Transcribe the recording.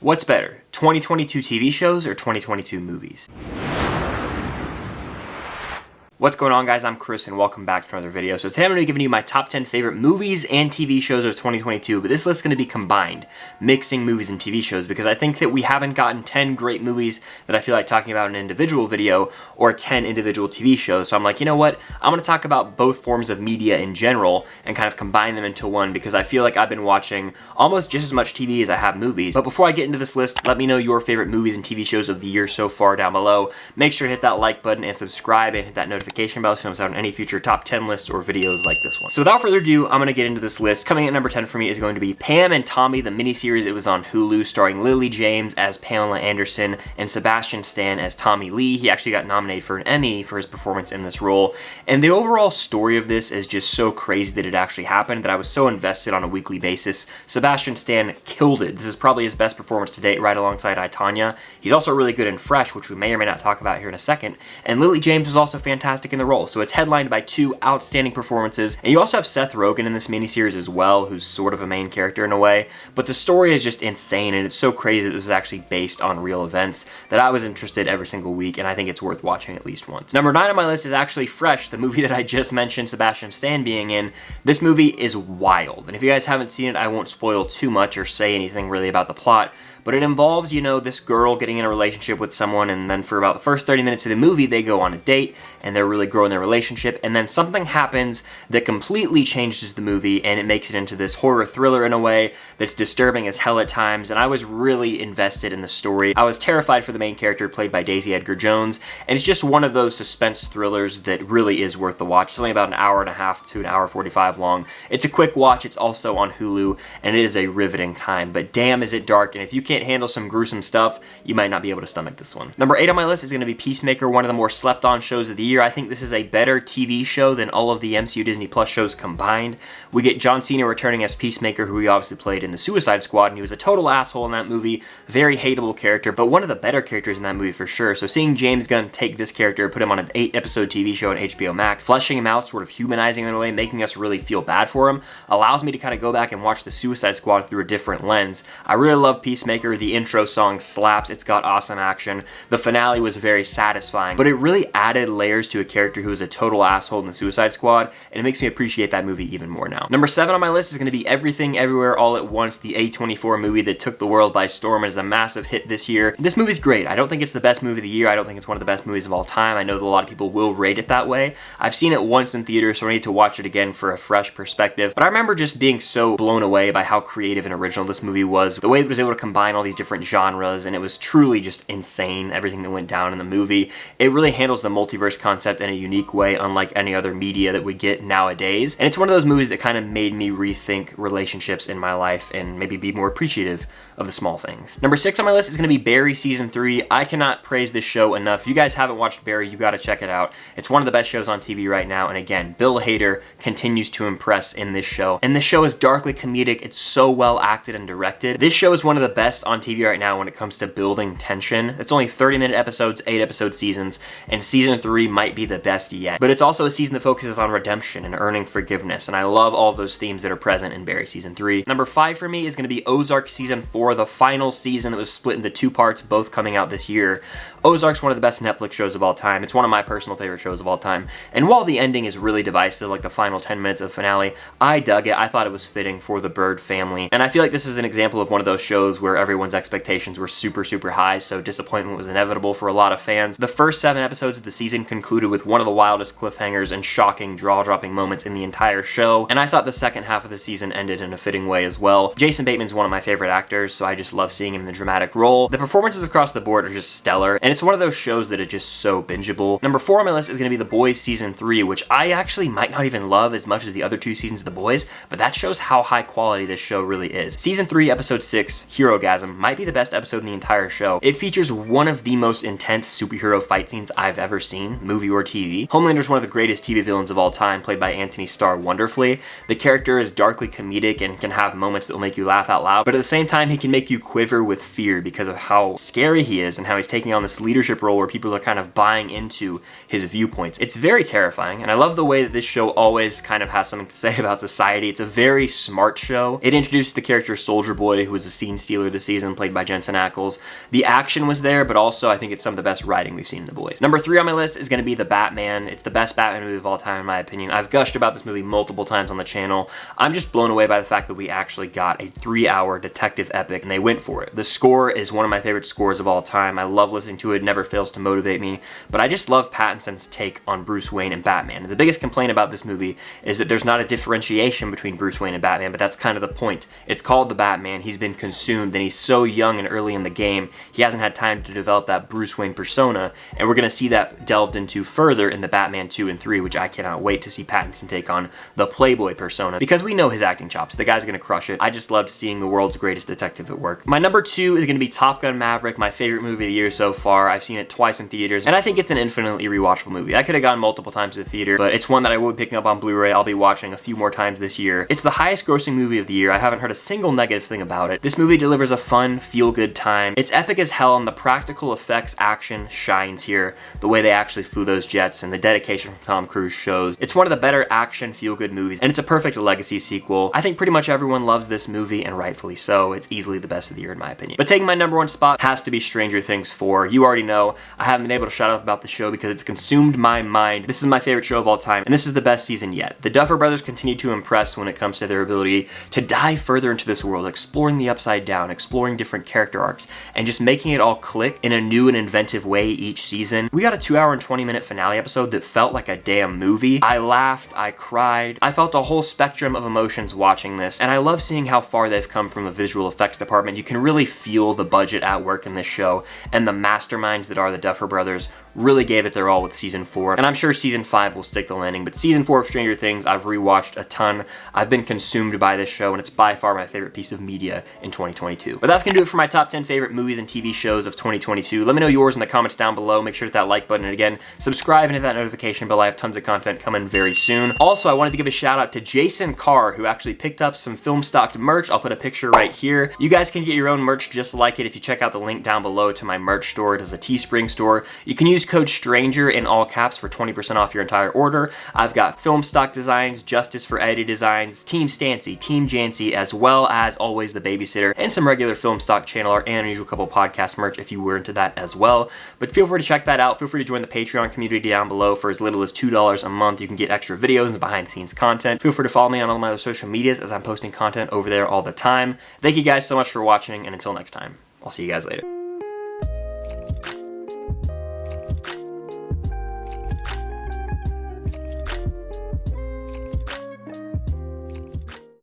What's better, 2022 TV shows or 2022 movies? What's going on, guys? I'm Chris and welcome back to another video. So today I'm going to be giving you my top 10 favorite movies and TV shows of 2022, but this list is going to be combined, mixing movies and TV shows, because I think that we haven't gotten 10 great movies that I feel like talking about in an individual video or 10 individual TV shows. So I'm like, you know what? I'm going to talk about both forms of media in general and kind of combine them into one, because I feel like I've been watching almost just as much TV as I have movies. But before I get into this list, let me know your favorite movies and TV shows of the year so far down below. Make sure to hit that like button and subscribe and hit that notification bell so you don't miss out on any future top 10 lists or videos like this one. So without further ado, I'm going to get into this list. Coming at number 10 for me is going to be Pam and Tommy, the miniseries. It was on Hulu, starring Lily James as Pamela Anderson and Sebastian Stan as Tommy Lee. He actually got nominated for an Emmy for his performance in this role. And the overall story of this is just so crazy that it actually happened that I was so invested on a weekly basis. Sebastian Stan killed it. This is probably his best performance to date, right alongside I, Tonya. He's also really good in Fresh, which we may or may not talk about here in a second. And Lily James was also fantastic in the role. So it's headlined by two outstanding performances. And you also have Seth Rogen in this miniseries as well, who's sort of a main character in a way. But the story is just insane, and it's so crazy that this is actually based on real events that I was interested every single week, and I think it's worth watching at least once. Number 9 on my list is actually Fresh, the movie that I just mentioned Sebastian Stan being in. This movie is wild, and if you guys haven't seen it, I won't spoil too much or say anything really about the plot. But it involves, you know, this girl getting in a relationship with someone, and then for about the first 30 minutes of the movie, they go on a date, and they're really growing their relationship, and then something happens that completely changes the movie, and it makes it into this horror thriller in a way that's disturbing as hell at times, and I was really invested in the story. I was terrified for the main character, played by Daisy Edgar Jones, and it's just one of those suspense thrillers that really is worth the watch. It's only about an hour and a half to an hour 45 long. It's a quick watch. It's also on Hulu, and it is a riveting time, but damn is it dark, and if you can't handle some gruesome stuff, you might not be able to stomach this one. Number 8 on my list is going to be Peacemaker, one of the more slept on shows of the year. I think this is a better TV show than all of the MCU Disney Plus shows combined. We get John Cena returning as Peacemaker, who he obviously played in the Suicide Squad, and he was a total asshole in that movie. Very hateable character, but one of the better characters in that movie for sure. So seeing James Gunn take this character, put him on an 8-episode TV show on HBO Max, fleshing him out, sort of humanizing him in a way, making us really feel bad for him, allows me to kind of go back and watch the Suicide Squad through a different lens. I really love Peacemaker. The intro song slaps. It's got awesome action. The finale was very satisfying, but it really added layers to a character who was a total asshole in the Suicide Squad, and it makes me appreciate that movie even more now. Number 7 on my list is going to be Everything Everywhere All at Once, the A24 movie that took the world by storm and is a massive hit this year. This movie's great. I don't think it's the best movie of the year. I don't think it's one of the best movies of all time. I know that a lot of people will rate it that way. I've seen it once in theater, so I need to watch it again for a fresh perspective, but I remember just being so blown away by how creative and original this movie was, the way it was able to combine all these different genres, and it was truly just insane, everything that went down in the movie. It really handles the multiverse concept in a unique way, unlike any other media that we get nowadays, and it's one of those movies that kind of made me rethink relationships in my life and maybe be more appreciative of the small things. Number 6 on my list is going to be Barry Season 3. I cannot praise this show enough. If you guys haven't watched Barry, you got to check it out. It's one of the best shows on TV right now, and again, Bill Hader continues to impress in this show, and this show is darkly comedic. It's so well acted and directed. This show is one of the best on TV right now when it comes to building tension. It's only 30-minute episodes, 8-episode seasons, and Season 3 might be the best yet. But it's also a season that focuses on redemption and earning forgiveness, and I love all those themes that are present in Barry Season 3. Number 5 for me is going to be Ozark Season 4, the final season that was split into 2 parts, both coming out this year. Ozark's one of the best Netflix shows of all time. It's one of my personal favorite shows of all time, and while the ending is really divisive, like the final 10 minutes of the finale, I dug it. I thought it was fitting for the Bird family, and I feel like this is an example of one of those shows where everyone's expectations were super high, so disappointment was inevitable for a lot of fans. The first 7 episodes of the season concluded with one of the wildest cliffhangers and shocking jaw-dropping moments in the entire show, and I thought the second half of the season ended in a fitting way as well. Jason Bateman's one of my favorite actors, so I just love seeing him in the dramatic role. The performances across the board are just stellar, and it's one of those shows that is just so bingeable. Number 4 on my list is going to be The Boys Season 3, which I actually might not even love as much as the other 2 seasons of The Boys, but that shows how high quality this show really is. Season 3, Episode 6, Herogasm, might be the best episode in the entire show. It features one of the most intense superhero fight scenes I've ever seen, movie or TV. Homelander's one of the greatest TV villains of all time, played by Anthony Starr wonderfully. The character is darkly comedic and can have moments that will make you laugh out loud, but at the same time, he can make you quiver with fear because of how scary he is and how he's taking on this leadership role where people are kind of buying into his viewpoints. It's very terrifying, and I love the way that this show always kind of has something to say about society. It's a very smart show. It introduced the character Soldier Boy, who was a scene stealer this season, played by Jensen Ackles. The action was there, but also I think it's some of the best writing we've seen in The Boys. Number 3 on my list is going to be The Batman. It's the best Batman movie of all time, in my opinion. I've gushed about this movie multiple times on the channel. I'm just blown away by the fact that we actually got a 3-hour detective epic, and they went for it. The score is one of my favorite scores of all time. I love listening to it. It never fails to motivate me, but I just love Pattinson's take on Bruce Wayne and Batman. And the biggest complaint about this movie is that there's not a differentiation between Bruce Wayne and Batman, but that's kind of the point. It's called The Batman. He's been consumed, and he's so young and early in the game, he hasn't had time to develop that Bruce Wayne persona, and we're going to see that delved into further in the Batman 2 and 3, which I cannot wait to see Pattinson take on the Playboy persona, because we know his acting chops. The guy's going to crush it. I just loved seeing the world's greatest detective at work. My number 2 is going to be Top Gun Maverick, my favorite movie of the year so far. I've seen it twice in theaters, and I think it's an infinitely rewatchable movie. I could have gone multiple times to the theater, but it's one that I will be picking up on Blu-ray. I'll be watching a few more times this year. It's the highest grossing movie of the year. I haven't heard a single negative thing about it. This movie delivers a fun, feel-good time. It's epic as hell, and the practical effects action shines here. The way they actually flew those jets and the dedication from Tom Cruise shows. It's one of the better action, feel-good movies, and it's a perfect legacy sequel. I think pretty much everyone loves this movie, and rightfully so. It's easily the best of the year in my opinion. But taking my number 1 spot has to be Stranger Things 4. You already know I haven't been able to shut up about the show because it's consumed my mind. This is my favorite show of all time, and this is the best season yet. The Duffer Brothers continue to impress when it comes to their ability to dive further into this world, exploring the upside down, exploring different character arcs, and just making it all click in a new and inventive way each season. We got a 2-hour and 20-minute finale episode that felt like a damn movie. I laughed, I cried, I felt a whole spectrum of emotions watching this, and I love seeing how far they've come from the visual effects department. You can really feel the budget at work in this show, and the masterminds that are the Duffer Brothers really gave it their all with season 4, and I'm sure season 5 will stick the landing, but season 4 of Stranger Things I've rewatched a ton. I've been consumed by this show, and it's by far my favorite piece of media in 2022. But that's gonna do it for my top 10 favorite movies and TV shows of 2022. Let me know yours in the comments down below. Make sure to hit that like button, and again, subscribe and hit that notification bell. I have tons of content coming very soon. Also, I wanted to give a shout out to Jason Carr, who actually picked up some film stocked merch. I'll put a picture right here. You guys can get your own merch just like it if you check out the link down below to my merch store. It is a Teespring store. You can use code STRANGER in all caps for 20% off your entire order. I've got film stock designs, Justice for Eddie designs, Team Stancy, Team Jancy, as well as Always the Babysitter, and some regular film stock channel art and Unusual Couple podcast merch if you were into that as well. But feel free to check that out. Feel free to join the Patreon community down below. For as little as $2 a month, you can get extra videos and behind the scenes content. Feel free to follow me on all my other social medias as I'm posting content over there all the time. Thank you guys so much for watching, and until next time, I'll see you guys later.